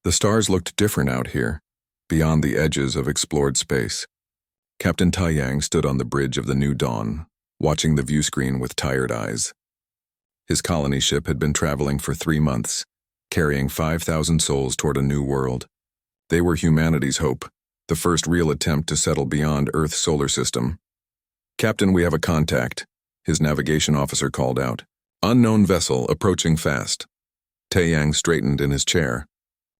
The stars looked different out here, beyond the edges of explored space. Captain Taiyang stood on the bridge of the new dawn, watching the view screen with tired eyes. His colony ship had been traveling for 3 months, carrying 5,000 souls toward a new world. They were humanity's hope, the first real attempt to settle beyond Earth's solar system. "Captain, we have a contact," his navigation officer called out. "Unknown vessel approaching fast." Taiyang straightened in his chair.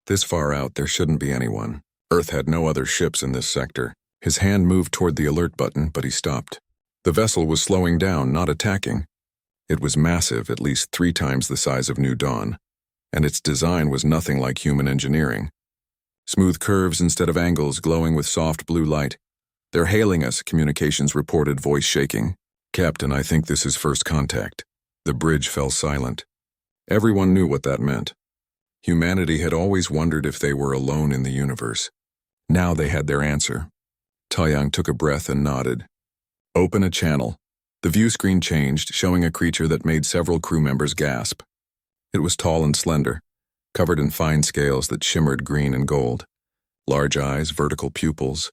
This far out, there shouldn't be anyone. Earth had no other ships in this sector. His hand moved toward the alert button, but he stopped. The vessel was slowing down, not attacking. It was massive, at least 3 times the size of New Dawn, and its design was nothing like human engineering. Smooth curves instead of angles, glowing with soft blue light. "They're hailing us," communications reported, voice shaking. "Captain, I think this is first contact." The bridge fell silent. Everyone knew what that meant. Humanity had always wondered if they were alone in the universe. Now they had their answer. Taiyang took a breath and nodded. "Open a channel." The view screen changed, showing a creature that made several crew members gasp. It was tall and slender, covered in fine scales that shimmered green and gold. Large eyes, vertical pupils.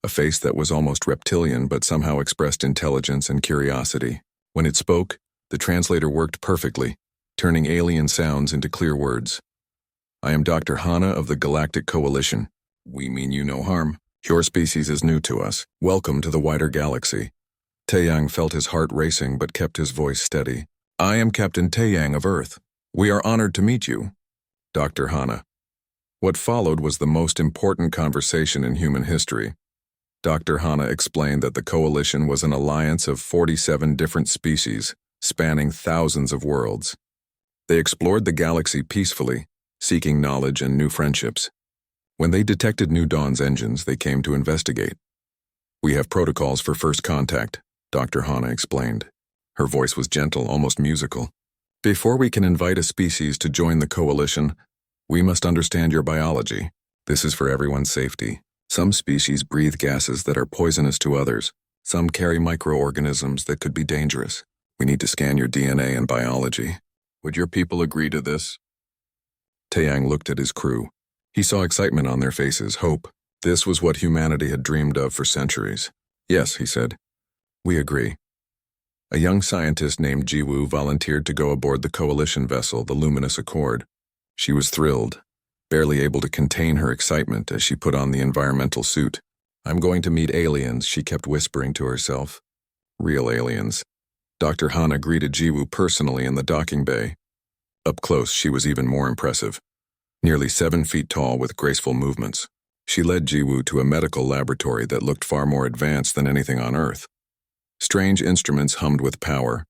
A face that was almost reptilian but somehow expressed intelligence and curiosity. When it spoke, the translator worked perfectly, turning alien sounds into clear words. "I am Dr. Hana of the Galactic Coalition. We mean you no harm. Your species is new to us. Welcome to the wider galaxy." Taiyang felt his heart racing but kept his voice steady. "I am Captain Taiyang of Earth. We are honored to meet you, Dr. Hana." What followed was the most important conversation in human history. Dr. Hana explained that the Coalition was an alliance of 47 different species, spanning thousands of worlds. They explored the galaxy peacefully, seeking knowledge and new friendships. When they detected New Dawn's engines, they came to investigate. "We have protocols for first contact," Dr. Hana explained. Her voice was gentle, almost musical. "Before we can invite a species to join the Coalition, we must understand your biology. This is for everyone's safety. Some species breathe gases that are poisonous to others. Some carry microorganisms that could be dangerous. We need to scan your DNA and biology. Would your people agree to this?" Taiyang looked at his crew. He saw excitement on their faces, hope. This was what humanity had dreamed of for centuries. "Yes," he said. "We agree." A young scientist named Jiwoo volunteered to go aboard the Coalition vessel, the Luminous Accord. She was thrilled, barely able to contain her excitement as she put on the environmental suit. "I'm going to meet aliens," she kept whispering to herself. Real aliens. Dr. Hana greeted Jiwoo personally in the docking bay. Up close, she was even more impressive. Nearly 7 feet tall with graceful movements. She led Jiwoo to a medical laboratory that looked far more advanced than anything on Earth. Strange instruments hummed with power,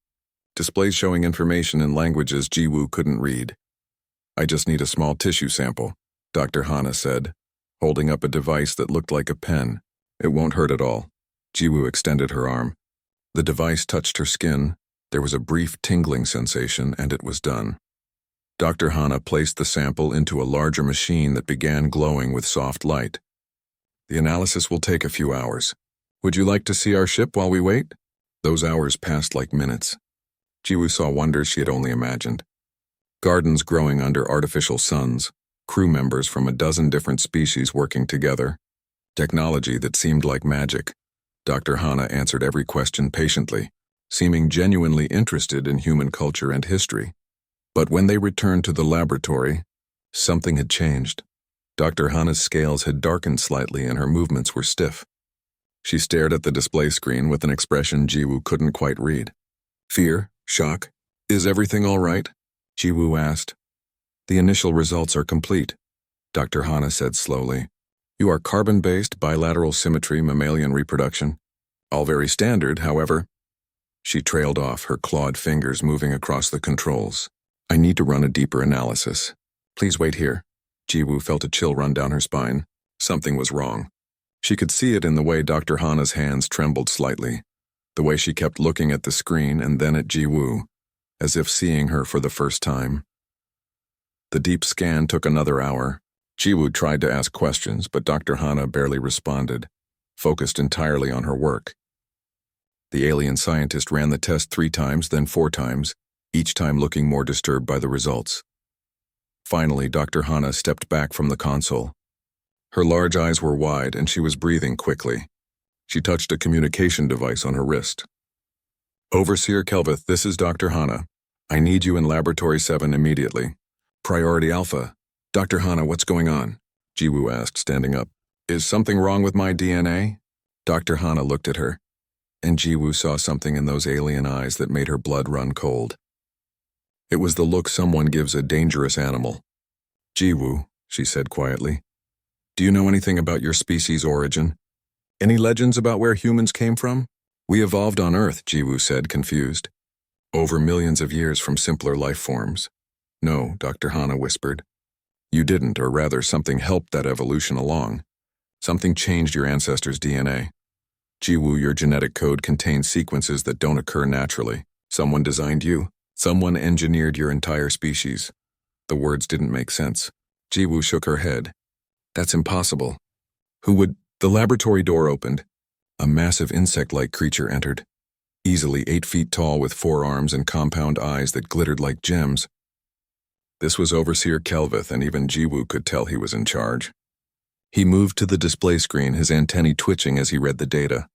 displays showing information in languages Jiwoo couldn't read. "I just need a small tissue sample," Dr. Hana said, holding up a device that looked like a pen. "It won't hurt at all." Jiwoo extended her arm. The device touched her skin. There was a brief tingling sensation, and it was done. Dr. Hana placed the sample into a larger machine that began glowing with soft light. "The analysis will take a few hours. Would you like to see our ship while we wait?" Those hours passed like minutes. Jiwoo saw wonders she had only imagined. Gardens growing under artificial suns, crew members from a dozen different species working together. Technology that seemed like magic. Dr. Hana answered every question patiently, seeming genuinely interested in human culture and history. But when they returned to the laboratory, something had changed. Dr. Hana's scales had darkened slightly and her movements were stiff. She stared at the display screen with an expression Jiwoo couldn't quite read. "Fear? Shock? Is everything all right?" Jiwoo asked. "The initial results are complete," Dr. Hana said slowly. "You are carbon-based, bilateral symmetry, mammalian reproduction. All very standard, however." She trailed off, her clawed fingers moving across the controls. "I need to run a deeper analysis. Please wait here." Jiwoo felt a chill run down her spine. Something was wrong. She could see it in the way Dr. Hana's hands trembled slightly, the way she kept looking at the screen and then at Jiwoo, as if seeing her for the first time. The deep scan took another hour. Jiwoo tried to ask questions, but Dr. Hana barely responded, focused entirely on her work. The alien scientist ran the test 3 times, then 4 times, each time looking more disturbed by the results. Finally, Dr. Hana stepped back from the console. Her large eyes were wide, and she was breathing quickly. She touched a communication device on her wrist. Overseer Kelvith, this is Dr. Hana. I need you in Laboratory 7 immediately. Priority Alpha. Dr. Hana, what's going on? Jiwoo asked, standing up. Is something wrong with my DNA? Dr. Hana looked at her, and Jiwoo saw something in those alien eyes that made her blood run cold. It was the look someone gives a dangerous animal. Jiwoo, she said quietly, do you know anything about your species' origin? Any legends about where humans came from? We evolved on Earth, Jiwoo said, confused. Over millions of years from simpler life forms. No, Dr. Hana whispered. You didn't, or rather something helped that evolution along. Something changed your ancestors' DNA. Jiwoo, your genetic code contains sequences that don't occur naturally. Someone designed you. Someone engineered your entire species. The words didn't make sense. Jiwoo shook her head. That's impossible. Who would? The laboratory door opened. A massive insect-like creature entered. Easily 8 feet tall with 4 arms and compound eyes that glittered like gems. This was Overseer Kelvith, and even Jiwoo could tell he was in charge. He moved to the display screen, his antennae twitching as he read the data.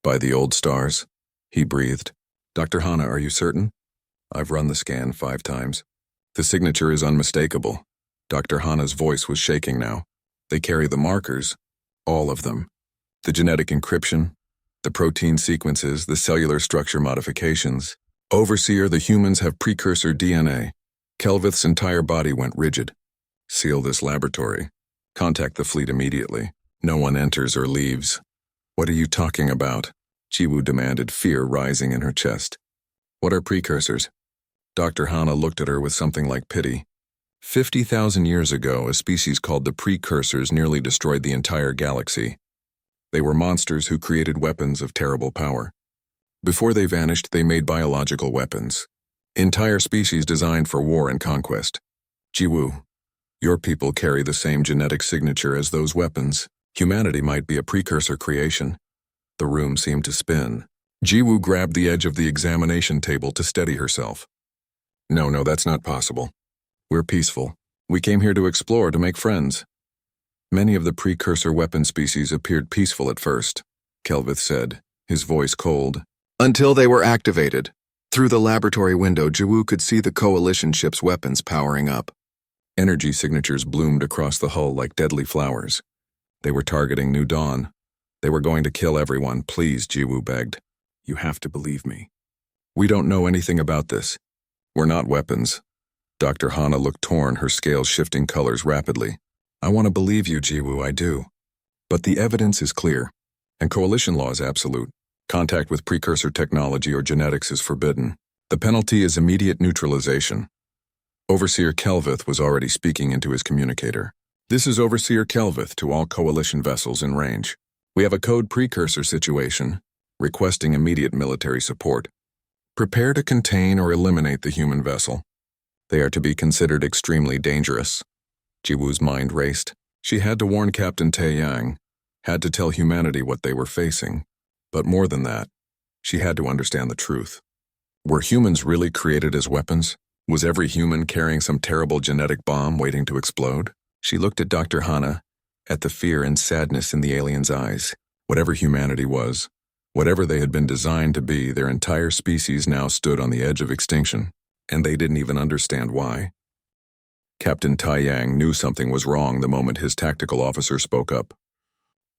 By the old stars, he breathed. Dr. Hana, are you certain? I've run the scan 5 times. The signature is unmistakable. Dr. Hana's voice was shaking now. They carry the markers, all of them. The genetic encryption, the protein sequences, the cellular structure modifications. Overseer, the humans have precursor DNA. Kelvith's entire body went rigid. Seal this laboratory. Contact the fleet immediately. No one enters or leaves. What are you talking about? Jiwoo demanded, fear rising in her chest. What are precursors? Dr. Hana looked at her with something like pity. 50,000 years ago, a species called the precursors nearly destroyed the entire galaxy. They were monsters who created weapons of terrible power. Before they vanished, they made biological weapons. Entire species designed for war and conquest. Jiwoo, your people carry the same genetic signature as those weapons. Humanity might be a precursor creation. The room seemed to spin. Jiwoo grabbed the edge of the examination table to steady herself. No, that's not possible. We're peaceful. We came here to explore, to make friends. Many of the precursor weapon species appeared peaceful at first, Kelvith said, his voice cold. Until they were activated. Through the laboratory window, Jiwoo could see the coalition ship's weapons powering up. Energy signatures bloomed across the hull like deadly flowers. They were targeting New Dawn. They were going to kill everyone. Please, Jiwoo begged. You have to believe me. We don't know anything about this. We're not weapons. Dr. Hana looked torn, her scales shifting colors rapidly. I want to believe you, Jiwoo, I do. But the evidence is clear, and coalition law is absolute. Contact with precursor technology or genetics is forbidden. The penalty is immediate neutralization. Overseer Kelvith was already speaking into his communicator. This is Overseer Kelvith to all coalition vessels in range. We have a code precursor situation, requesting immediate military support. Prepare to contain or eliminate the human vessel. They are to be considered extremely dangerous. Jiwoo's mind raced. She had to warn Captain Taeyang, had to tell humanity what they were facing. But more than that, she had to understand the truth. Were humans really created as weapons? Was every human carrying some terrible genetic bomb waiting to explode? She looked at Dr. Hana, at the fear and sadness in the alien's eyes. Whatever humanity was, whatever they had been designed to be, their entire species now stood on the edge of extinction, and they didn't even understand why. Captain Taeyang knew something was wrong the moment his tactical officer spoke up.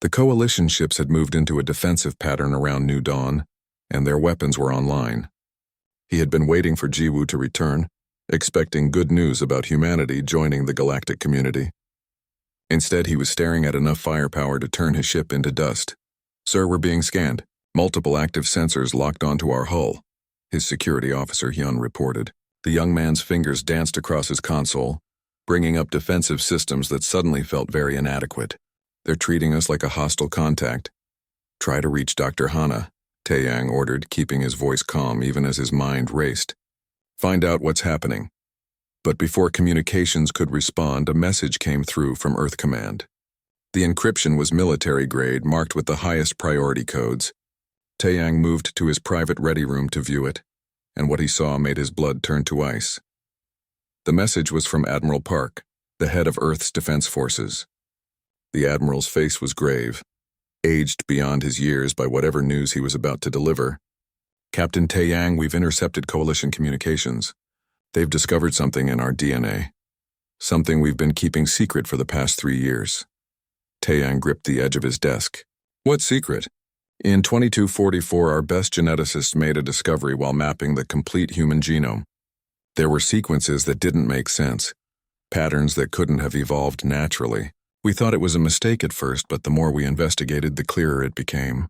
The coalition ships had moved into a defensive pattern around New Dawn, and their weapons were online. He had been waiting for Jiwoo to return, expecting good news about humanity joining the galactic community. Instead, he was staring at enough firepower to turn his ship into dust. Sir, we're being scanned. Multiple active sensors locked onto our hull, his security officer Hyun reported. The young man's fingers danced across his console, bringing up defensive systems that suddenly felt very inadequate. They're treating us like a hostile contact. Try to reach Dr. Hana, Taeyang ordered, keeping his voice calm even as his mind raced. Find out what's happening. But before communications could respond, a message came through from Earth Command. The encryption was military grade, marked with the highest priority codes. Taeyang moved to his private ready room to view it, and what he saw made his blood turn to ice. The message was from Admiral Park, the head of Earth's defense forces. The Admiral's face was grave, aged beyond his years by whatever news he was about to deliver. Captain Taeyang, we've intercepted Coalition communications. They've discovered something in our DNA. Something we've been keeping secret for the past 3 years. Taeyang gripped the edge of his desk. What secret? In 2244, our best geneticists made a discovery while mapping the complete human genome. There were sequences that didn't make sense, patterns that couldn't have evolved naturally. We thought it was a mistake at first, but the more we investigated, the clearer it became.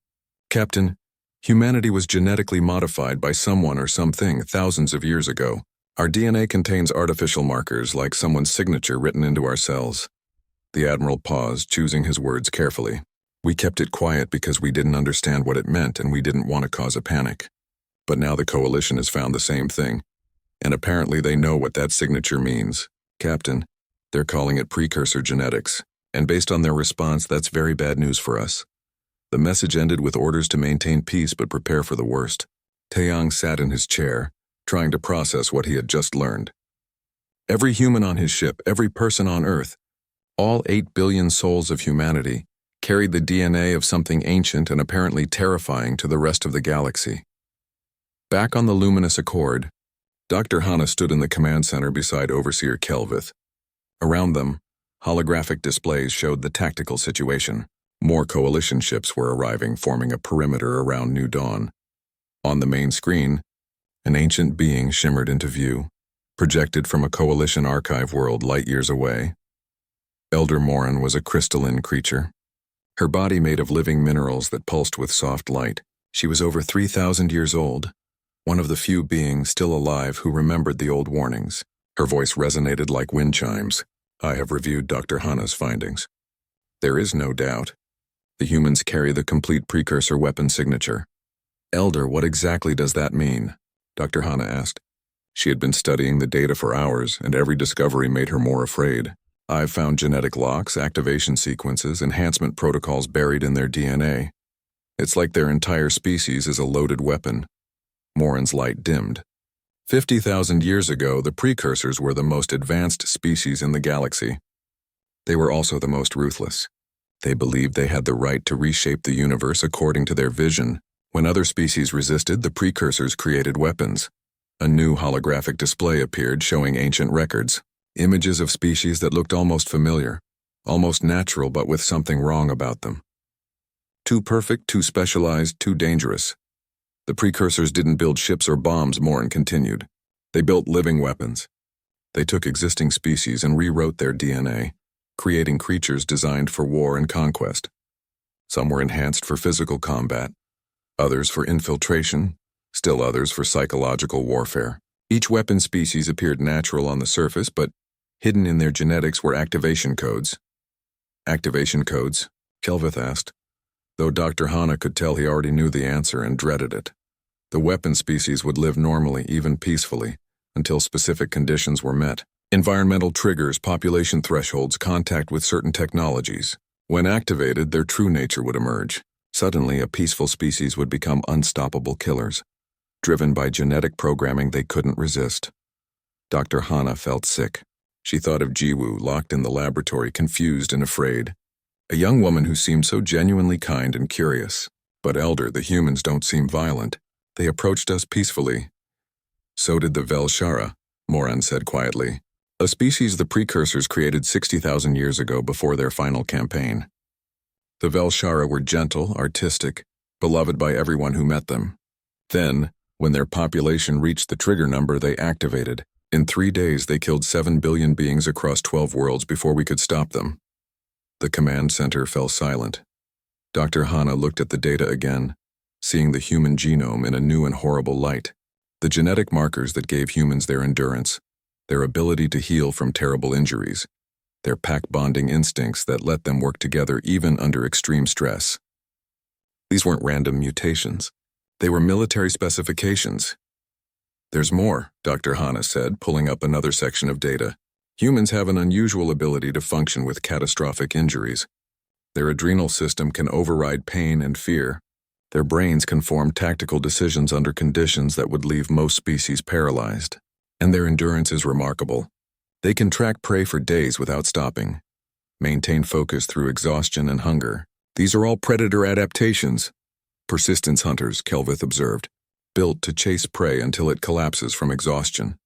Captain, humanity was genetically modified by someone or something thousands of years ago. Our DNA contains artificial markers like someone's signature written into our cells. The Admiral paused, choosing his words carefully. We kept it quiet because we didn't understand what it meant and we didn't want to cause a panic. But now the Coalition has found the same thing, and apparently they know what that signature means. Captain, they're calling it precursor genetics, and based on their response, that's very bad news for us. The message ended with orders to maintain peace but prepare for the worst. Taeyang sat in his chair, trying to process what he had just learned. Every human on his ship, every person on Earth, all 8 billion souls of humanity, carried the DNA of something ancient and apparently terrifying to the rest of the galaxy. Back on the luminous Accord, Dr. Hana stood in the command center beside Overseer Kelvith. Around them, holographic displays showed the tactical situation. More Coalition ships were arriving, forming a perimeter around New Dawn. On the main screen, an ancient being shimmered into view, projected from a Coalition archive world light years away. Elder Morin was a crystalline creature, her body made of living minerals that pulsed with soft light. She was over 3,000 years old, one of the few beings still alive who remembered the old warnings. Her voice resonated like wind chimes. I have reviewed Dr. Hana's findings. There is no doubt. The humans carry the complete precursor weapon signature. Elder, what exactly does that mean? Dr. Hana asked. She had been studying the data for hours, and every discovery made her more afraid. I've found genetic locks, activation sequences, enhancement protocols buried in their DNA. It's like their entire species is a loaded weapon. Morin's light dimmed. 50,000 years ago, the precursors were the most advanced species in the galaxy. They were also the most ruthless. They believed they had the right to reshape the universe according to their vision. When other species resisted, the precursors created weapons. A new holographic display appeared showing ancient records. Images of species that looked almost familiar, almost natural, but with something wrong about them. Too perfect, too specialized, too dangerous. The precursors didn't build ships or bombs, Morin continued. They built living weapons. They took existing species and rewrote their DNA, creating creatures designed for war and conquest. Some were enhanced for physical combat, others for infiltration, still others for psychological warfare. Each weapon species appeared natural on the surface, but hidden in their genetics were activation codes. Activation codes? Kelvith asked, though Dr. Hana could tell he already knew the answer and dreaded it. The weapon species would live normally, even peacefully, until specific conditions were met. Environmental triggers, population thresholds, contact with certain technologies. When activated, their true nature would emerge. Suddenly, a peaceful species would become unstoppable killers, driven by genetic programming they couldn't resist. Dr. Hana felt sick. She thought of Jiwoo, locked in the laboratory, confused and afraid. A young woman who seemed so genuinely kind and curious. But Elder, the humans don't seem violent. They approached us peacefully. So did the Velshara, Morin said quietly. A species the precursors created 60,000 years ago before their final campaign. The Velshara were gentle, artistic, beloved by everyone who met them. Then, when their population reached the trigger number, they activated. In 3 days, they killed 7 billion beings across 12 worlds before we could stop them. The command center fell silent. Dr. Hana looked at the data again, seeing the human genome in a new and horrible light. The genetic markers that gave humans their endurance, their ability to heal from terrible injuries, their pack-bonding instincts that let them work together even under extreme stress. These weren't random mutations. They were military specifications. There's more, Dr. Hana said, pulling up another section of data. Humans have an unusual ability to function with catastrophic injuries. Their adrenal system can override pain and fear. Their brains can form tactical decisions under conditions that would leave most species paralyzed. And their endurance is remarkable. They can track prey for days without stopping, maintain focus through exhaustion and hunger. These are all predator adaptations. Persistence hunters, Kelvith observed, built to chase prey until it collapses from exhaustion.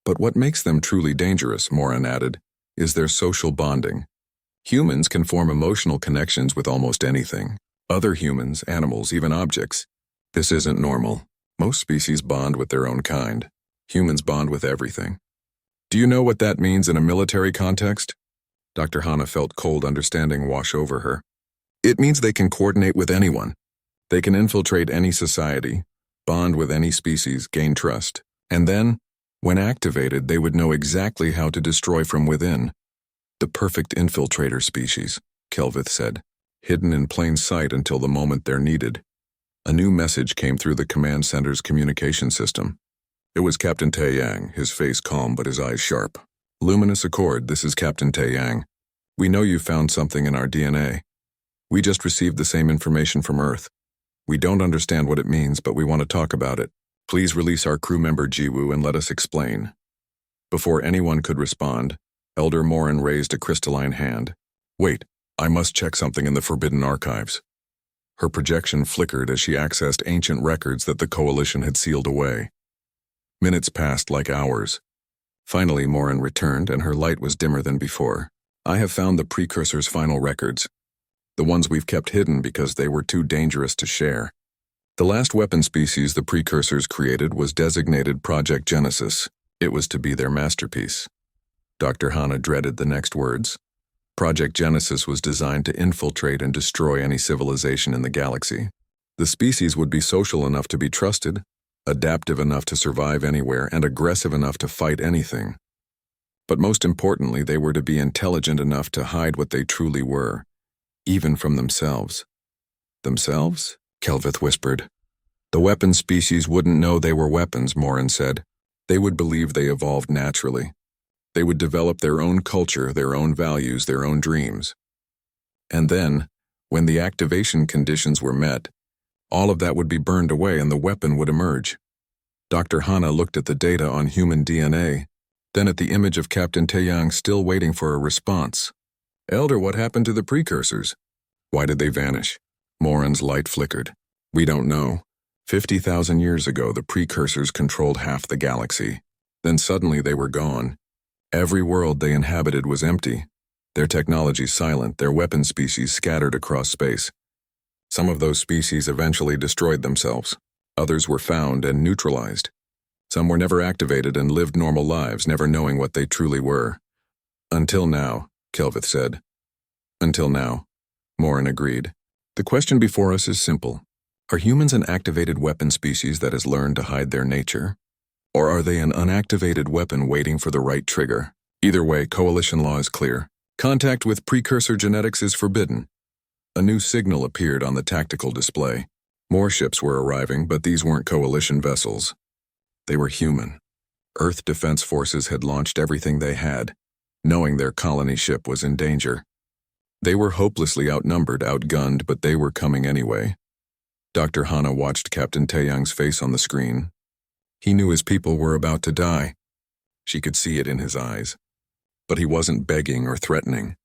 But what makes them truly dangerous, Moran added, is their social bonding. Humans can form emotional connections with almost anything. Other humans, animals, even objects. This isn't normal. Most species bond with their own kind. Humans bond with everything. Do you know what that means in a military context? Dr. Hana felt cold understanding wash over her. It means they can coordinate with anyone. They can infiltrate any society, bond with any species, gain trust. And then, when activated, they would know exactly how to destroy from within. The perfect infiltrator species, Kelvith said, hidden in plain sight until the moment they're needed. A new message came through the command center's communication system. It was Captain Taeyang, his face calm but his eyes sharp. Luminous Accord, this is Captain Taeyang. We know you found something in our DNA. We just received the same information from Earth. We don't understand what it means, but we want to talk about it. Please release our crew member Jiwoo and let us explain. Before anyone could respond, Elder Moran raised a crystalline hand. Wait, I must check something in the Forbidden Archives. Her projection flickered as she accessed ancient records that the Coalition had sealed away. Minutes passed like hours. Finally, Moran returned, and her light was dimmer than before. I have found the Precursor's final records. The ones we've kept hidden because they were too dangerous to share. The last weapon species the Precursors created was designated Project Genesis. It was to be their masterpiece. Dr. Hana dreaded the next words. Project Genesis was designed to infiltrate and destroy any civilization in the galaxy. The species would be social enough to be trusted, adaptive enough to survive anywhere, and aggressive enough to fight anything. But most importantly, they were to be intelligent enough to hide what they truly were, even from themselves. Themselves? Kelvith whispered. The weapon species wouldn't know they were weapons, Moran said. They would believe they evolved naturally. They would develop their own culture, their own values, their own dreams. And then, when the activation conditions were met, all of that would be burned away and the weapon would emerge. Dr. Hana looked at the data on human DNA, then at the image of Captain Taeyang still waiting for a response. Elder, what happened to the Precursors? Why did they vanish? Moran's light flickered. We don't know. 50,000 years ago, the Precursors controlled half the galaxy. Then suddenly they were gone. Every world they inhabited was empty. Their technology silent, their weapon species scattered across space. Some of those species eventually destroyed themselves. Others were found and neutralized. Some were never activated and lived normal lives, never knowing what they truly were. Until now, Kelvith said. Until now, Moran agreed. The question before us is simple. Are humans an activated weapon species that has learned to hide their nature? Or are they an unactivated weapon waiting for the right trigger? Either way, Coalition law is clear. Contact with precursor genetics is forbidden. A new signal appeared on the tactical display. More ships were arriving, but these weren't Coalition vessels. They were human. Earth Defense Forces had launched everything they had, knowing their colony ship was in danger. They were hopelessly outnumbered, outgunned, but they were coming anyway. Dr. Hana watched Captain Taeyang's face on the screen. He knew his people were about to die. She could see it in his eyes. But he wasn't begging or threatening.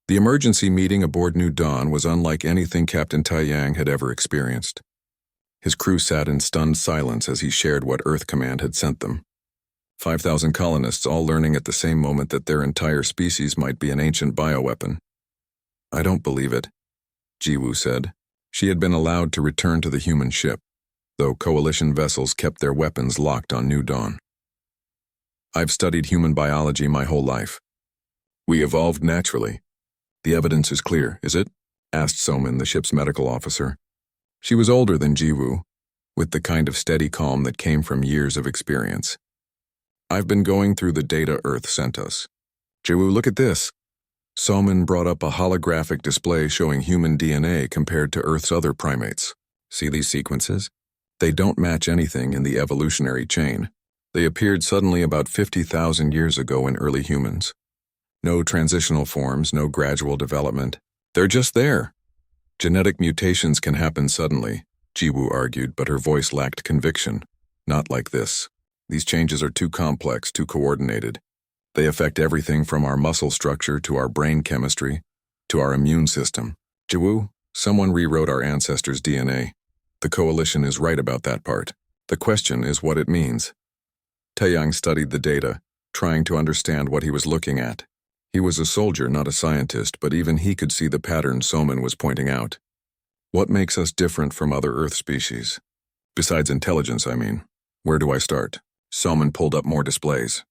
The emergency meeting aboard New Dawn was unlike anything Captain Taeyang had ever experienced. His crew sat in stunned silence as he shared what Earth Command had sent them. 5,000 colonists all learning at the same moment that their entire species might be an ancient bioweapon. I don't believe it, Jiwoo said. She had been allowed to return to the human ship, though Coalition vessels kept their weapons locked on New Dawn. I've studied human biology my whole life. We evolved naturally. The evidence is clear, is it? Asked Somin, the ship's medical officer. She was older than Jiwoo, with the kind of steady calm that came from years of experience. I've been going through the data Earth sent us. Jiwoo, look at this. Somin brought up a holographic display showing human DNA compared to Earth's other primates. See these sequences? They don't match anything in the evolutionary chain. They appeared suddenly about 50,000 years ago in early humans. No transitional forms, no gradual development. They're just there. Genetic mutations can happen suddenly, Jiwoo argued, but her voice lacked conviction. Not like this. These changes are too complex, too coordinated. They affect everything from our muscle structure to our brain chemistry to our immune system. Jiwoo, someone rewrote our ancestors' DNA. The Coalition is right about that part. The question is what it means. Taeyang studied the data, trying to understand what he was looking at. He was a soldier, not a scientist, but even he could see the pattern Soman was pointing out. What makes us different from other Earth species? Besides intelligence, I mean. Where do I start? Soman pulled up more displays.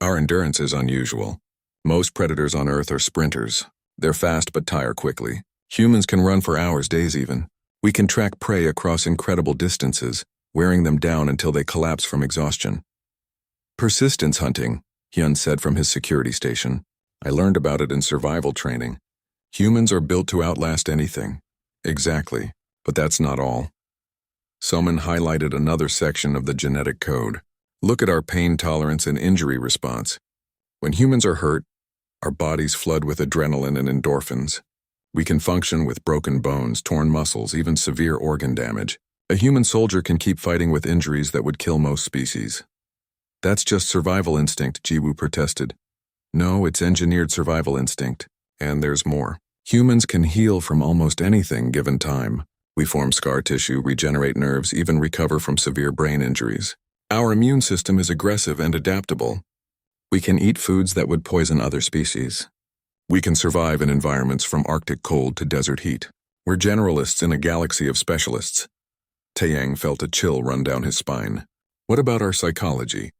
Our endurance is unusual. Most predators on Earth are sprinters. They're fast but tire quickly. Humans can run for hours, days even. We can track prey across incredible distances, wearing them down until they collapse from exhaustion. Persistence hunting, Hyun said from his security station. I learned about it in survival training. Humans are built to outlast anything. Exactly, but that's not all. Soman highlighted another section of the genetic code. Look at our pain tolerance and injury response. When humans are hurt, our bodies flood with adrenaline and endorphins. We can function with broken bones, torn muscles, even severe organ damage. A human soldier can keep fighting with injuries that would kill most species. That's just survival instinct, Jiwoo protested. No, it's engineered survival instinct. And there's more. Humans can heal from almost anything given time. We form scar tissue, regenerate nerves, even recover from severe brain injuries. Our immune system is aggressive and adaptable. We can eat foods that would poison other species. We can survive in environments from Arctic cold to desert heat. We're generalists in a galaxy of specialists. Taeyang felt a chill run down his spine. What about our psychology?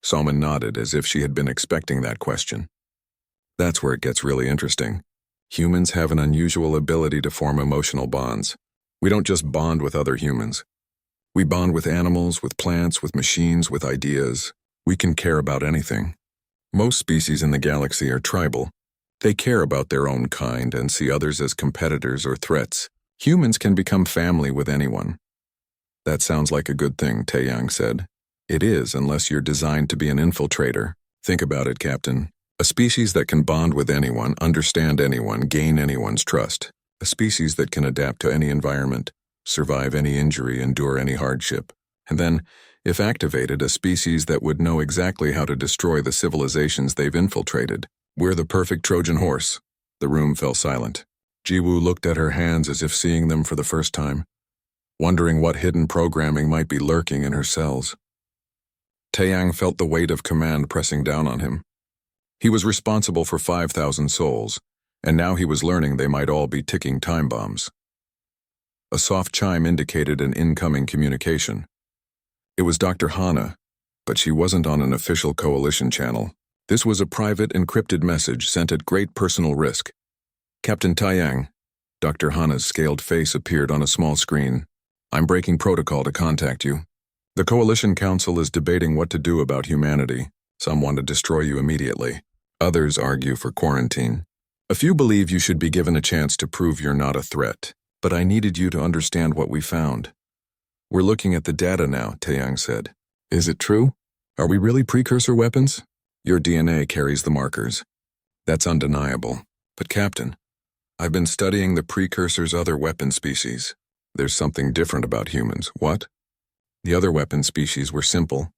Soman nodded as if she had been expecting that question. That's where it gets really interesting. Humans have an unusual ability to form emotional bonds. We don't just bond with other humans. We bond with animals, with plants, with machines, with ideas. We can care about anything. Most species in the galaxy are tribal. They care about their own kind and see others as competitors or threats. Humans can become family with anyone. That sounds like a good thing, Taeyang said. It is, unless you're designed to be an infiltrator. Think about it, Captain. A species that can bond with anyone, understand anyone, gain anyone's trust. A species that can adapt to any environment, survive any injury, endure any hardship. And then, if activated, a species that would know exactly how to destroy the civilizations they've infiltrated. We're the perfect Trojan horse. The room fell silent. Jiwoo looked at her hands as if seeing them for the first time, wondering what hidden programming might be lurking in her cells. Taeyang felt the weight of command pressing down on him. He was responsible for 5,000 souls, and now he was learning they might all be ticking time bombs. A soft chime indicated an incoming communication. It was Dr. Hana, but she wasn't on an official coalition channel. This was a private, encrypted message sent at great personal risk. Captain Taeyang. Dr. Hana's scaled face appeared on a small screen. I'm breaking protocol to contact you. The Coalition Council is debating what to do about humanity. Some want to destroy you immediately. Others argue for quarantine. A few believe you should be given a chance to prove you're not a threat. But I needed you to understand what we found. We're looking at the data now, Taeyang said. Is it true? Are we really precursor weapons? Your DNA carries the markers. That's undeniable. But Captain, I've been studying the precursors' other weapon species. There's something different about humans. What? The other weapon species were simple.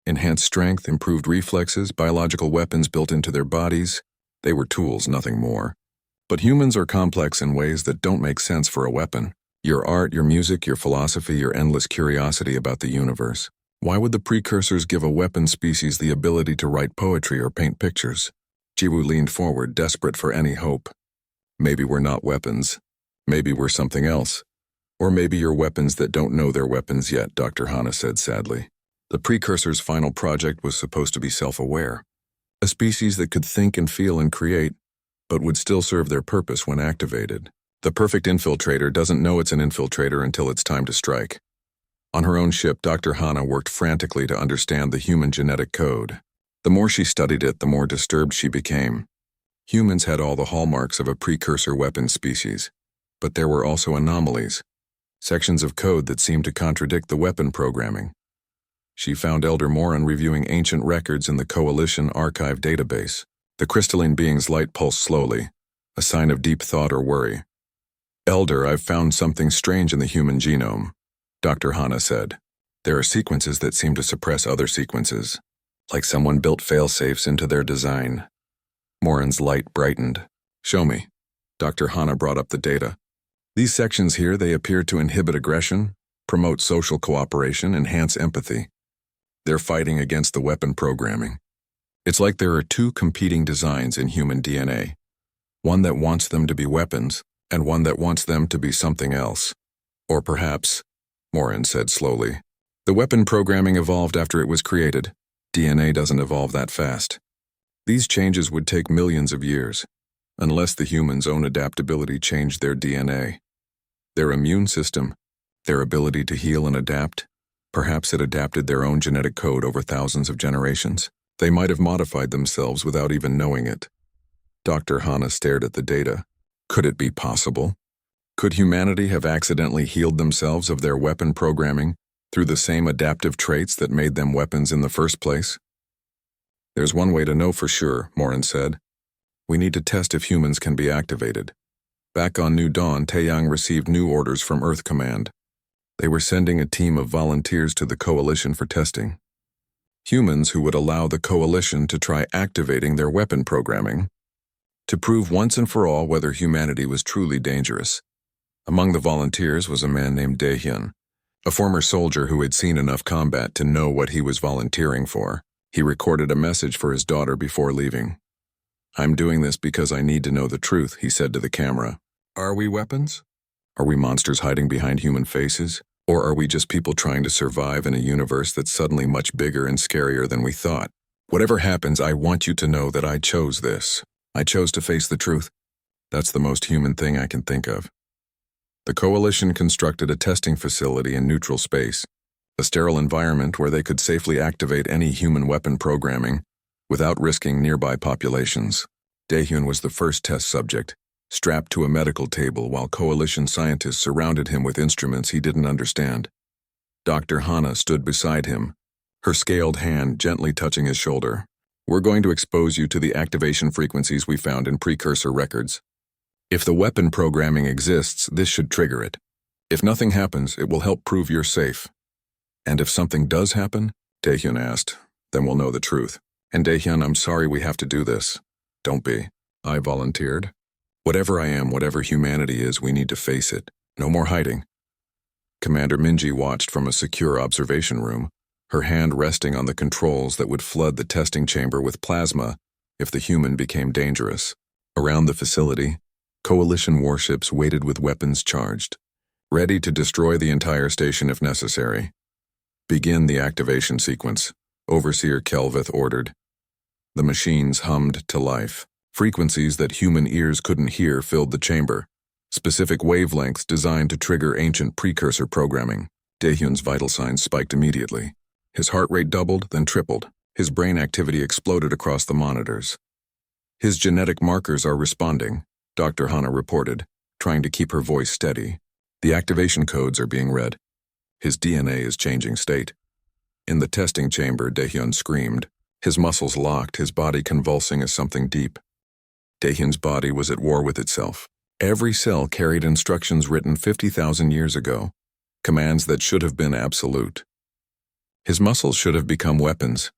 Enhanced strength, improved reflexes, biological weapons built into their bodies. They were tools, nothing more. But humans are complex in ways that don't make sense for a weapon. Your art, your music, your philosophy, your endless curiosity about the universe. Why would the precursors give a weapon species the ability to write poetry or paint pictures? Jiwoo leaned forward, desperate for any hope. Maybe we're not weapons. Maybe we're something else. Or maybe you're weapons that don't know they're weapons yet, Dr. Hana said sadly. The precursors' final project was supposed to be self-aware. A species that could think and feel and create, but would still serve their purpose when activated. The perfect infiltrator doesn't know it's an infiltrator until it's time to strike. On her own ship, Dr. Hana worked frantically to understand the human genetic code. The more she studied it, the more disturbed she became. Humans had all the hallmarks of a precursor weapon species, but there were also anomalies, sections of code that seemed to contradict the weapon programming. She found Elder Moran reviewing ancient records in the Coalition Archive database. The crystalline being's light pulsed slowly, a sign of deep thought or worry. Elder, I've found something strange in the human genome, Dr. Hana said. There are sequences that seem to suppress other sequences. like someone built fail-safes into their design. Morin's light brightened. Show me. Dr. Hana brought up the data. These sections here, they appear to inhibit aggression, promote social cooperation, enhance empathy. They're fighting against the weapon programming. It's like there are two competing designs in human DNA. One that wants them to be weapons, and one that wants them to be something else. Or perhaps, Morin said slowly, the weapon programming evolved after it was created. DNA doesn't evolve that fast. These changes would take millions of years, unless the humans' own adaptability changed their DNA. Their immune system, their ability to heal and adapt, perhaps it adapted their own genetic code over thousands of generations. They might have modified themselves without even knowing it. Dr. Hana stared at the data. Could it be possible? Could humanity have accidentally healed themselves of their weapon programming through the same adaptive traits that made them weapons in the first place? There's one way to know for sure, Morin said. We need to test if humans can be activated. Back on New Dawn, Taeyang received new orders from Earth Command. They were sending a team of volunteers to the Coalition for testing. Humans who would allow the Coalition to try activating their weapon programming, to prove once and for all whether humanity was truly dangerous. Among the volunteers was a man named Daehyun, a former soldier who had seen enough combat to know what he was volunteering for. He recorded a message for his daughter before leaving. I'm doing this because I need to know the truth, he said to the camera. Are we weapons? Are we monsters hiding behind human faces? Or are we just people trying to survive in a universe that's suddenly much bigger and scarier than we thought? Whatever happens, I want you to know that I chose this. I chose to face the truth. That's the most human thing I can think of. The Coalition constructed a testing facility in neutral space, a sterile environment where they could safely activate any human weapon programming without risking nearby populations. Daehyun was the first test subject, strapped to a medical table while Coalition scientists surrounded him with instruments he didn't understand. Dr. Hana stood beside him, her scaled hand gently touching his shoulder. We're going to expose you to the activation frequencies we found in precursor records. If the weapon programming exists, this should trigger it. If nothing happens, it will help prove you're safe. And if something does happen, Daehyun asked, then we'll know the truth. And Daehyun, I'm sorry we have to do this. Don't be. I volunteered. Whatever I am, whatever humanity is, we need to face it. No more hiding. Commander Minji watched from a secure observation room, her hand resting on the controls that would flood the testing chamber with plasma if the human became dangerous. Around the facility, Coalition warships waited with weapons charged, ready to destroy the entire station if necessary. Begin the activation sequence, Overseer Kelvith ordered. The machines hummed to life. Frequencies that human ears couldn't hear filled the chamber, specific wavelengths designed to trigger ancient precursor programming. Daehyun's vital signs spiked immediately. His heart rate doubled, then tripled. His brain activity exploded across the monitors. His genetic markers are responding, Dr. Hana reported, trying to keep her voice steady. The activation codes are being read. His DNA is changing state. In the testing chamber, Daehyun screamed. His muscles locked, his body convulsing as something deep. Daehyun's body was at war with itself. Every cell carried instructions written 50,000 years ago, commands that should have been absolute. His muscles should have become weapons.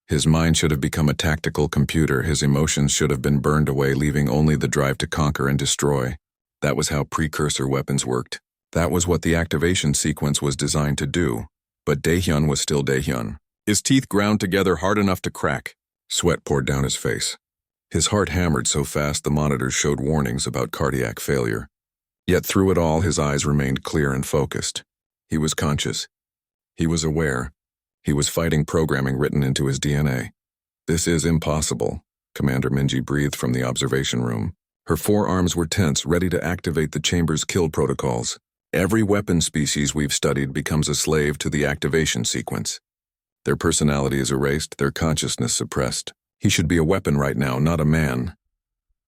His mind should have become a tactical computer. His emotions should have been burned away, leaving only the drive to conquer and destroy. That was how precursor weapons worked. That was what the activation sequence was designed to do. But Daehyun was still Daehyun. His teeth ground together hard enough to crack. Sweat poured down his face. His heart hammered so fast the monitors showed warnings about cardiac failure. Yet through it all, his eyes remained clear and focused. He was conscious. He was aware. He was fighting programming written into his DNA. This is impossible, Commander Minji breathed from the observation room. Her forearms were tense, ready to activate the chamber's kill protocols. Every weapon species we've studied becomes a slave to the activation sequence. Their personality is erased, their consciousness suppressed. He should be a weapon right now, not a man.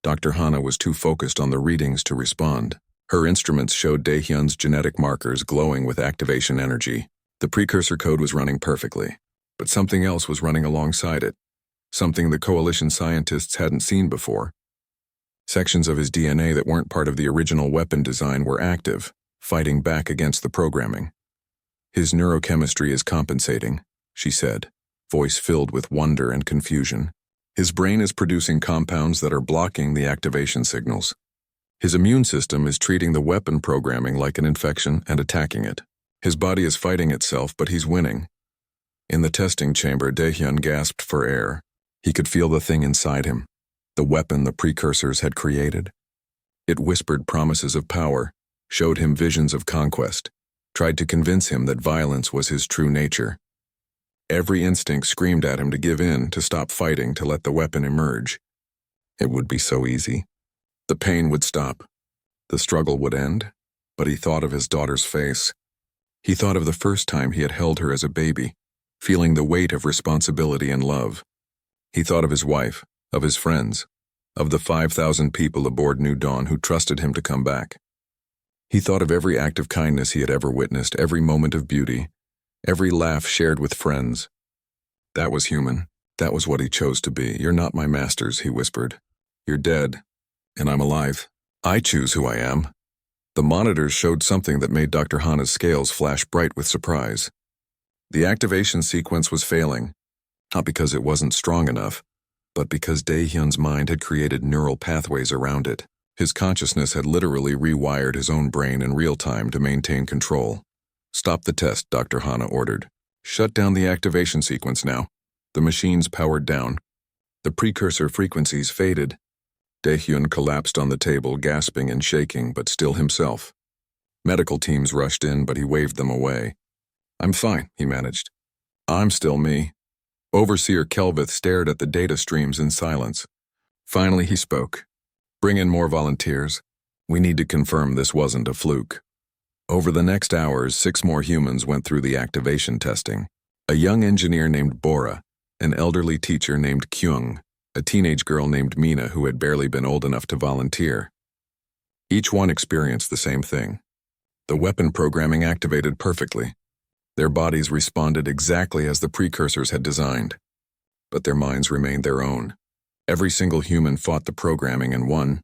Dr. Hana was too focused on the readings to respond. Her instruments showed Daehyun's genetic markers glowing with activation energy. The precursor code was running perfectly, but something else was running alongside it. Something the Coalition scientists hadn't seen before. Sections of his DNA that weren't part of the original weapon design were active, fighting back against the programming. His neurochemistry is compensating, she said. voice filled with wonder and confusion. His brain is producing compounds that are blocking the activation signals. His immune system is treating the weapon programming like an infection and attacking it. His body is fighting itself, but he's winning. In the testing chamber, Daehyun gasped for air. He could feel the thing inside him, the weapon the precursors had created. It whispered promises of power, showed him visions of conquest, tried to convince him that violence was his true nature. Every instinct screamed at him to give in, to stop fighting, to let the weapon emerge. It would be so easy. The pain would stop. The struggle would end. But he thought of his daughter's face. He thought of the first time he had held her as a baby, feeling the weight of responsibility and love. He thought of his wife, of his friends, of the 5,000 people aboard New Dawn who trusted him to come back. He thought of every act of kindness he had ever witnessed, every moment of beauty, every laugh shared with friends. That was human. That was what he chose to be. "You're not my masters," he whispered. "You're dead, and I'm alive. I choose who I am." The monitors showed something that made Dr. Hana's scales flash bright with surprise. The activation sequence was failing, not because it wasn't strong enough, but because Daehyun's mind had created neural pathways around it. His consciousness had literally rewired his own brain in real time to maintain control. "Stop the test," Dr. Hana ordered. "Shut down the activation sequence now." The machines powered down. The precursor frequencies faded. Daehyun collapsed on the table, gasping and shaking, but still himself. Medical teams rushed in, but he waved them away. "I'm fine," he managed. "I'm still me." Overseer Kelvith stared at the data streams in silence. Finally, he spoke. "Bring in more volunteers. We need to confirm this wasn't a fluke." Over the next hours, 6 more humans went through the activation testing. A young engineer named Bora, an elderly teacher named Kyung, a teenage girl named Mina who had barely been old enough to volunteer. Each one experienced the same thing. The weapon programming activated perfectly. Their bodies responded exactly as the precursors had designed. But their minds remained their own. Every single human fought the programming and won.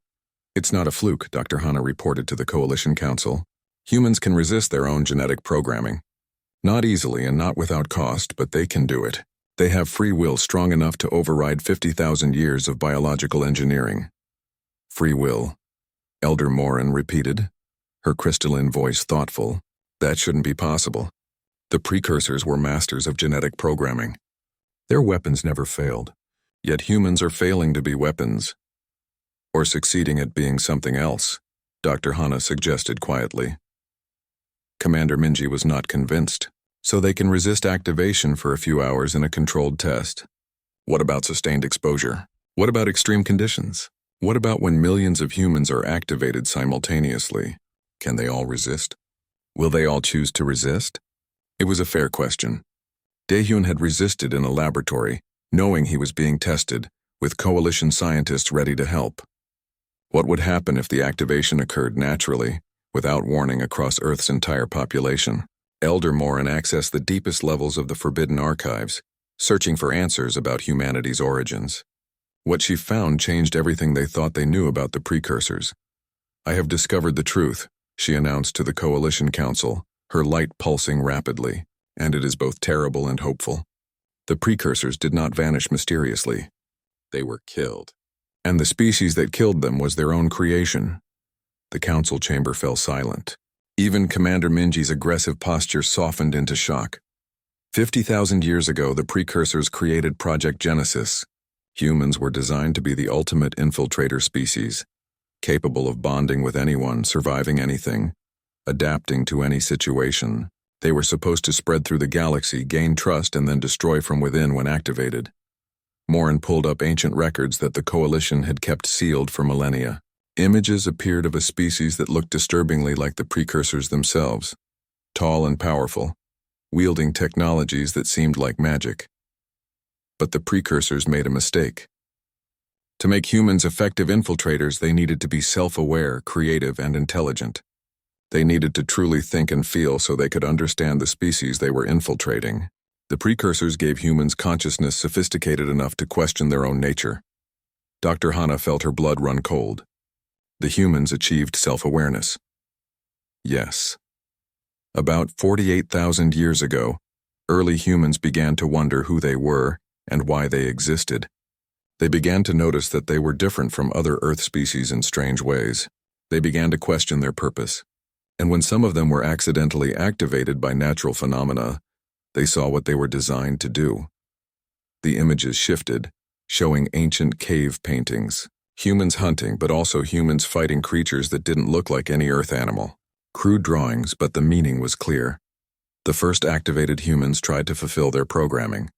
"It's not a fluke," Dr. Hana reported to the Coalition Council. "Humans can resist their own genetic programming. Not easily and not without cost, but they can do it. They have free will strong enough to override 50,000 years of biological engineering." "Free will," Elder Morin repeated, her crystalline voice thoughtful. "That shouldn't be possible. The precursors were masters of genetic programming. Their weapons never failed. Yet humans are failing to be weapons. Or succeeding at being something else," Dr. Hana suggested quietly. Commander Minji was not convinced. "So they can resist activation for a few hours in a controlled test. What about sustained exposure? What about extreme conditions? What about when millions of humans are activated simultaneously? Can they all resist? Will they all choose to resist?" It was a fair question. Daehyun had resisted in a laboratory, knowing he was being tested, with Coalition scientists ready to help. What would happen if the activation occurred naturally, without warning across Earth's entire population? Elder Morin accessed the deepest levels of the Forbidden Archives, searching for answers about humanity's origins. What she found changed everything they thought they knew about the precursors. "I have discovered the truth," she announced to the Coalition Council, her light pulsing rapidly, "and it is both terrible and hopeful. The precursors did not vanish mysteriously. They were killed. And the species that killed them was their own creation." The council chamber fell silent. Even Commander Minji's aggressive posture softened into shock. 50,000 years ago, the precursors created Project Genesis. Humans were designed to be the ultimate infiltrator species, capable of bonding with anyone, surviving anything, adapting to any situation. They were supposed to spread through the galaxy, gain trust, and then destroy from within when activated. Morin pulled up ancient records that the Coalition had kept sealed for millennia. Images appeared of a species that looked disturbingly like the precursors themselves, tall and powerful, wielding technologies that seemed like magic. But the precursors made a mistake. To make humans effective infiltrators, they needed to be self-aware, creative, and intelligent. They needed to truly think and feel so they could understand the species they were infiltrating. The precursors gave humans consciousness sophisticated enough to question their own nature. Dr. Hana felt her blood run cold. The humans achieved self-awareness. Yes. About 48,000 years ago, Early humans began to wonder who they were and why they existed. They began to notice that they were different from other Earth species in strange ways. They began to question their purpose. And when some of them were accidentally activated by natural phenomena, they saw what they were designed to do. The images shifted, showing ancient cave paintings, humans hunting but also humans fighting creatures that didn't look like any Earth animal. Crude drawings, but the meaning was clear. The first activated humans tried to fulfill their programming.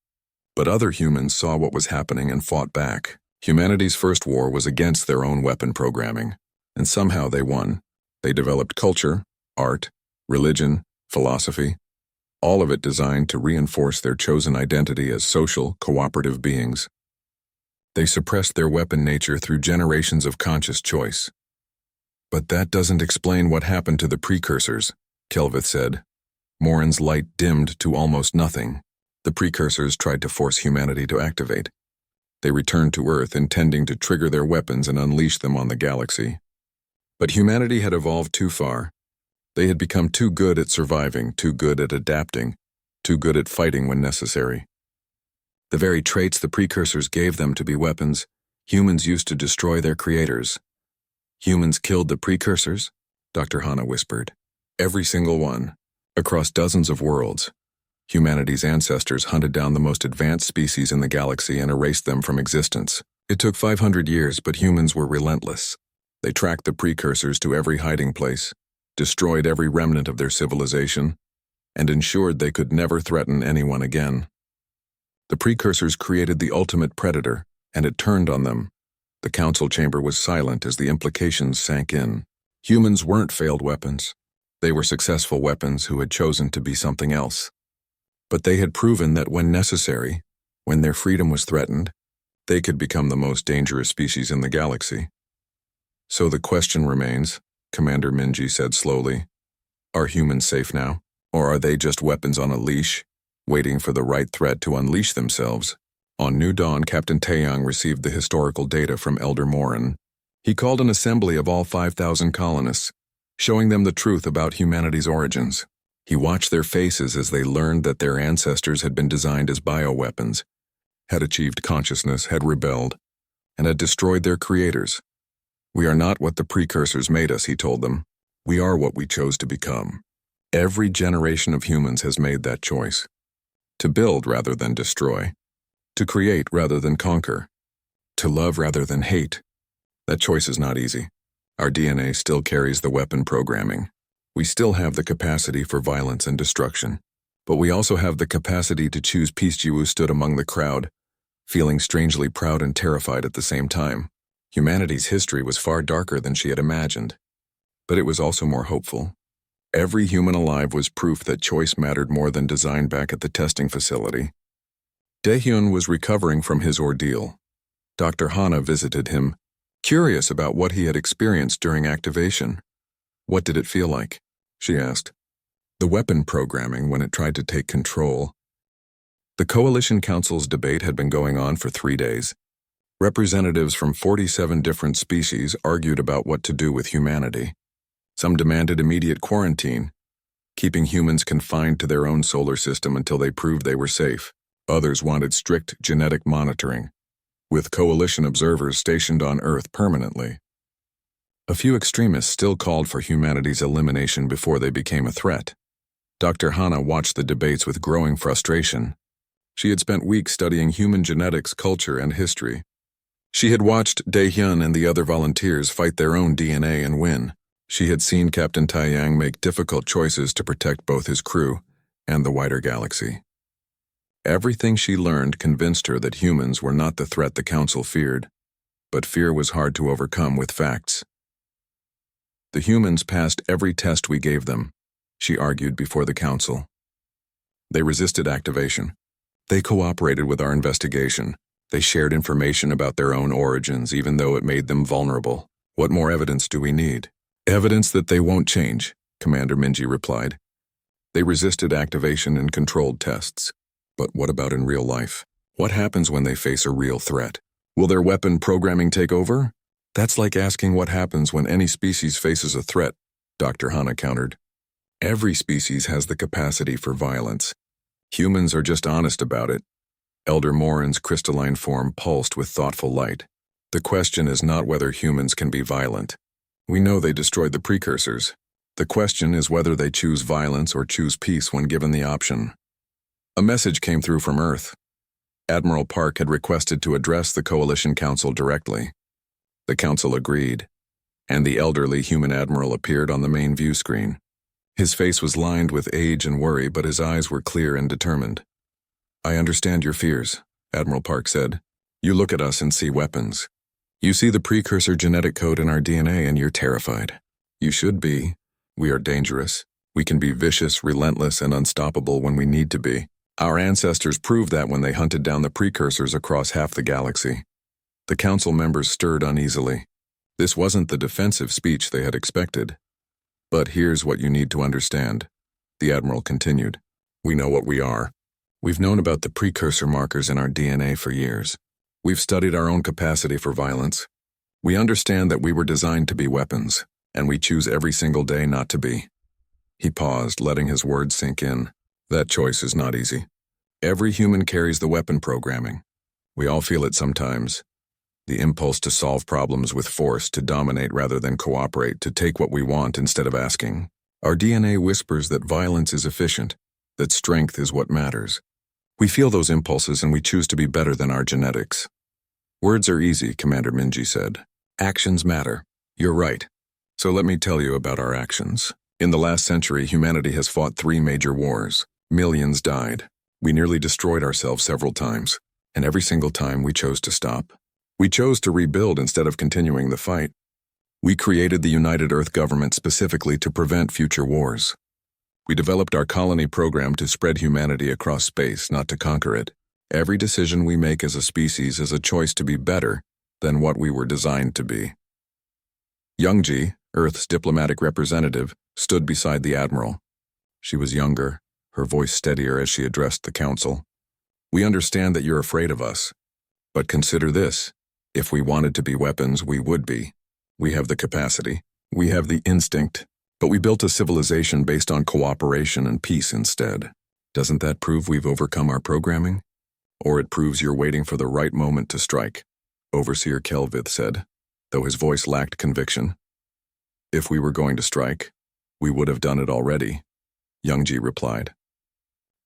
But other humans saw what was happening and fought back. Humanity's first war was against their own weapon programming, and somehow they won. They developed culture, art, religion, philosophy, all of it designed to reinforce their chosen identity as social, cooperative beings. They suppressed their weapon nature through generations of conscious choice. But that doesn't explain what happened to the precursors, Kelvith said. Morin's light dimmed to almost nothing. The precursors tried to force humanity to activate. They returned to Earth, intending to trigger their weapons and unleash them on the galaxy. But humanity had evolved too far. They had become too good at surviving, too good at adapting, too good at fighting when necessary. The very traits the precursors gave them to be weapons, humans used to destroy their creators. Humans killed the precursors? Dr. Hana whispered. Every single one. Across dozens of worlds. Humanity's ancestors hunted down the most advanced species in the galaxy and erased them from existence. It took 500 years, but humans were relentless. They tracked the precursors to every hiding place, destroyed every remnant of their civilization, and ensured they could never threaten anyone again. The precursors created the ultimate predator, and it turned on them. The council chamber was silent as the implications sank in. Humans weren't failed weapons. They were successful weapons who had chosen to be something else. But they had proven that when necessary, when their freedom was threatened, they could become the most dangerous species in the galaxy. So the question remains, Commander Minji said slowly, are humans safe now? Or are they just weapons on a leash, waiting for the right threat to unleash themselves? On New Dawn, Captain Taeyang received the historical data from Elder Morin. He called an assembly of all 5,000 colonists, showing them the truth about humanity's origins. He watched their faces as they learned that their ancestors had been designed as bioweapons, had achieved consciousness, had rebelled, and had destroyed their creators. We are not what the precursors made us, he told them. We are what we chose to become. Every generation of humans has made that choice. To build rather than destroy. To create rather than conquer. To love rather than hate. That choice is not easy. Our DNA still carries the weapon programming. We still have the capacity for violence and destruction. But we also have the capacity to choose peace. Jiwoo stood among the crowd, feeling strangely proud and terrified at the same time. Humanity's history was far darker than she had imagined. But it was also more hopeful. Every human alive was proof that choice mattered more than design. Back at the testing facility, Daehyun was recovering from his ordeal. Dr. Hana visited him, curious about what he had experienced during activation. What did it feel like? She asked. The weapon programming when it tried to take control. The Coalition Council's debate had been going on for 3 days. Representatives from 47 different species argued about what to do with humanity. Some demanded immediate quarantine, keeping humans confined to their own solar system until they proved they were safe. Others wanted strict genetic monitoring, with coalition observers stationed on Earth permanently. A few extremists still called for humanity's elimination before they became a threat. Dr. Hana watched the debates with growing frustration. She had spent weeks studying human genetics, culture, and history. She had watched Daehyun and the other volunteers fight their own DNA and win. She had seen Captain Taeyang make difficult choices to protect both his crew and the wider galaxy. Everything she learned convinced her that humans were not the threat the Council feared, but fear was hard to overcome with facts. The humans passed every test we gave them, she argued before the Council. They resisted activation. They cooperated with our investigation. They shared information about their own origins, even though it made them vulnerable. What more evidence do we need? Evidence that they won't change, Commander Minji replied. They resisted activation in controlled tests. But what about in real life? What happens when they face a real threat? Will their weapon programming take over? That's like asking what happens when any species faces a threat, Dr. Hana countered. Every species has the capacity for violence. Humans are just honest about it. Elder Morin's crystalline form pulsed with thoughtful light. The question is not whether humans can be violent. We know they destroyed the precursors. The question is whether they choose violence or choose peace when given the option. A message came through from Earth. Admiral Park had requested to address the Coalition Council directly. The Council agreed, and the elderly human admiral appeared on the main view screen. His face was lined with age and worry, but his eyes were clear and determined. "I understand your fears," Admiral Park said. "You look at us and see weapons. You see the precursor genetic code in our DNA and you're terrified. You should be. We are dangerous. We can be vicious, relentless, and unstoppable when we need to be. Our ancestors proved that when they hunted down the precursors across half the galaxy." The council members stirred uneasily. This wasn't the defensive speech they had expected. "But here's what you need to understand," the Admiral continued. "We know what we are. We've known about the precursor markers in our DNA for years. We've studied our own capacity for violence. We understand that we were designed to be weapons, and we choose every single day not to be." He paused, letting his words sink in. That choice is not easy. Every human carries the weapon programming. We all feel it sometimes. The impulse to solve problems with force, to dominate rather than cooperate, to take what we want instead of asking. Our DNA whispers that violence is efficient, that strength is what matters. We feel those impulses and we choose to be better than our genetics. "Words are easy," Commander Minji said. "Actions matter." "You're right. So let me tell you about our actions. In the last century, humanity has fought 3 major wars. Millions died. We nearly destroyed ourselves several times, and every single time we chose to stop. We chose to rebuild instead of continuing the fight. We created the United Earth Government specifically to prevent future wars. We developed our colony program to spread humanity across space, not to conquer it. Every decision we make as a species is a choice to be better than what we were designed to be." Youngji, Earth's diplomatic representative, stood beside the Admiral. She was younger, her voice steadier as she addressed the Council. "We understand that you're afraid of us. But consider this. If we wanted to be weapons, we would be. We have the capacity. We have the instinct. But we built a civilization based on cooperation and peace instead. Doesn't that prove we've overcome our programming? Or it proves you're waiting for the right moment to strike," Overseer Kelvith said, though his voice lacked conviction. "If we were going to strike, we would have done it already," Youngji replied.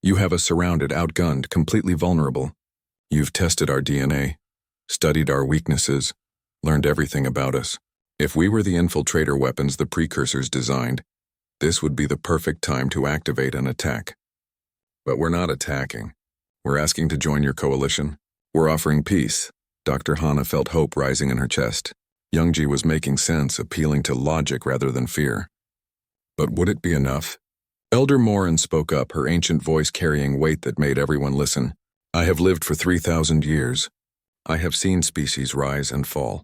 "You have us surrounded, outgunned, completely vulnerable. You've tested our DNA, studied our weaknesses, learned everything about us. If we were the infiltrator weapons the precursors designed, this would be the perfect time to activate an attack. But we're not attacking. We're asking to join your coalition. We're offering peace." Dr. Hana felt hope rising in her chest. Youngji was making sense, appealing to logic rather than fear. But would it be enough? Elder Morin spoke up, her ancient voice carrying weight that made everyone listen. "I have lived for 3,000 years. I have seen species rise and fall.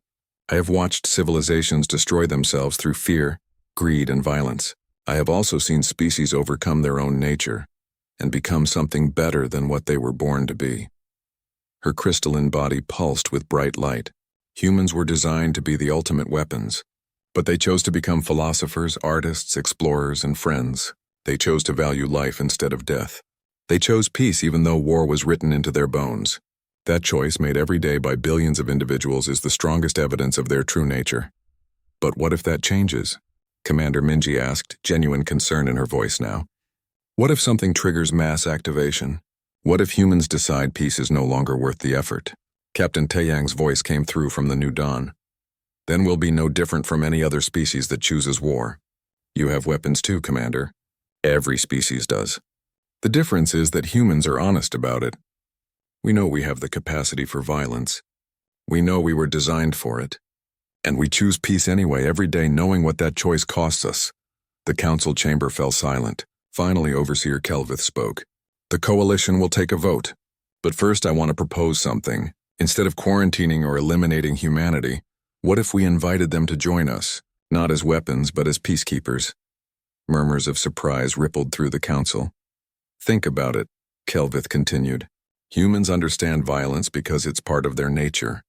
I have watched civilizations destroy themselves through fear, greed, and violence. I have also seen species overcome their own nature and become something better than what they were born to be." Her crystalline body pulsed with bright light. Humans were designed to be the ultimate weapons, but they chose to become philosophers, artists, explorers, and friends. They chose to value life instead of death. They chose peace even though war was written into their bones. That choice, made every day by billions of individuals, is the strongest evidence of their true nature. "But what if that changes?" Commander Minji asked, genuine concern in her voice now. "What if something triggers mass activation? What if humans decide peace is no longer worth the effort?" Captain Taeyang's voice came through from the new dawn. "Then we'll be no different from any other species that chooses war. You have weapons too, Commander. Every species does. The difference is that humans are honest about it. We know we have the capacity for violence. We know we were designed for it. And we choose peace anyway, every day, knowing what that choice costs us." The council chamber fell silent. Finally, Overseer Kelvith spoke. "The coalition will take a vote. But first I want to propose something. Instead of quarantining or eliminating humanity, what if we invited them to join us, not as weapons but as peacekeepers?" Murmurs of surprise rippled through the council. "Think about it," Kelvith continued. "Humans understand violence because it's part of their nature.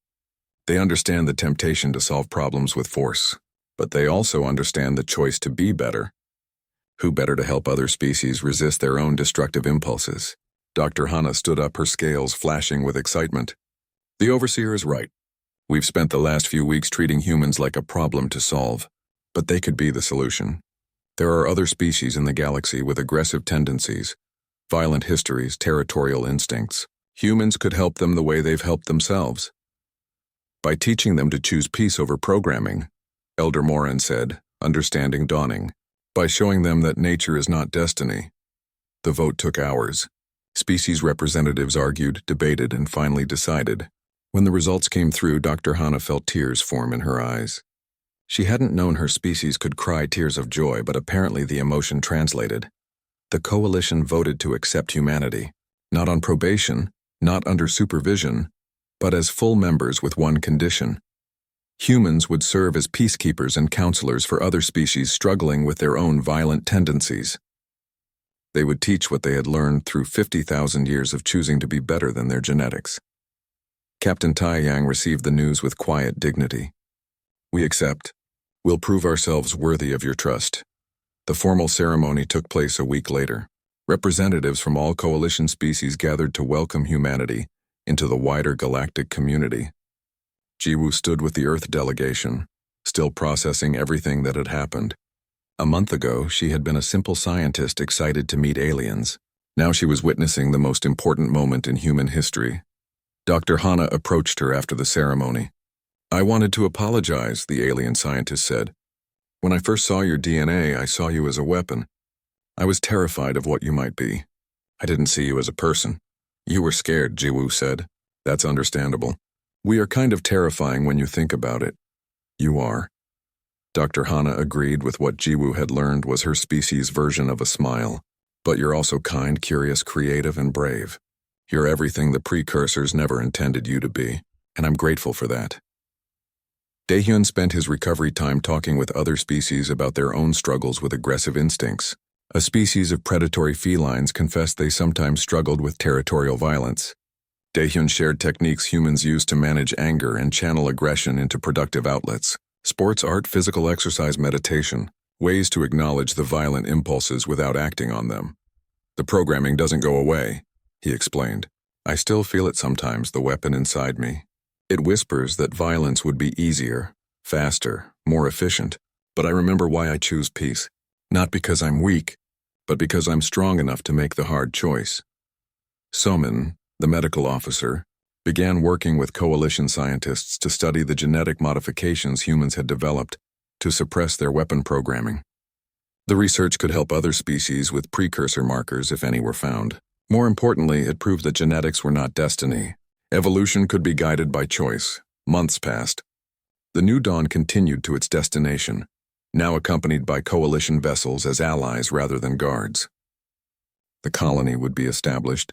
They understand the temptation to solve problems with force, but they also understand the choice to be better. Who better to help other species resist their own destructive impulses? Dr. Hana stood up, her scales flashing with excitement. The overseer is right. We've spent the last few weeks treating humans like a problem to solve, but they could be the solution. There are other species in the galaxy with aggressive tendencies, violent histories, territorial instincts. Humans could help them the way they've helped themselves. By teaching them to choose peace over programming, Elder Morin said, understanding dawning. By showing them that nature is not destiny. The vote took hours. Species representatives argued, debated, and finally decided. When the results came through, Dr. Hana felt tears form in her eyes. She hadn't known her species could cry tears of joy, but apparently the emotion translated. The coalition voted to accept humanity, not on probation, not under supervision, but as full members with one condition. Humans would serve as peacekeepers and counselors for other species struggling with their own violent tendencies. They would teach what they had learned through 50,000 years of choosing to be better than their genetics. Captain Taiyang received the news with quiet dignity. We accept. We'll prove ourselves worthy of your trust. The formal ceremony took place a week later. Representatives from all coalition species gathered to welcome humanity into the wider galactic community. Jiwoo stood with the Earth delegation, still processing everything that had happened. A month ago, she had been a simple scientist excited to meet aliens. Now she was witnessing the most important moment in human history. Dr. Hana approached her after the ceremony. I wanted to apologize, the alien scientist said. When I first saw your DNA, I saw you as a weapon. I was terrified of what you might be. I didn't see you as a person. You were scared, Jiwoo said. That's understandable. We are kind of terrifying when you think about it. You are. Dr. Hana agreed with what Jiwoo had learned was her species' version of a smile. But you're also kind, curious, creative, and brave. You're everything the precursors never intended you to be, and I'm grateful for that. Daehyun spent his recovery time talking with other species about their own struggles with aggressive instincts. A species of predatory felines confessed they sometimes struggled with territorial violence. Daehyun shared techniques humans use to manage anger and channel aggression into productive outlets. Sports, art, physical exercise, meditation, ways to acknowledge the violent impulses without acting on them. The programming doesn't go away, he explained. I still feel it sometimes, the weapon inside me. It whispers that violence would be easier, faster, more efficient, but I remember why I choose peace. Not because I'm weak, but because I'm strong enough to make the hard choice. Somin, the medical officer, began working with coalition scientists to study the genetic modifications humans had developed to suppress their weapon programming. The research could help other species with precursor markers if any were found. More importantly, it proved that genetics were not destiny. Evolution could be guided by choice. Months passed. The New Dawn continued to its destination, now accompanied by coalition vessels as allies rather than guards. The colony would be established,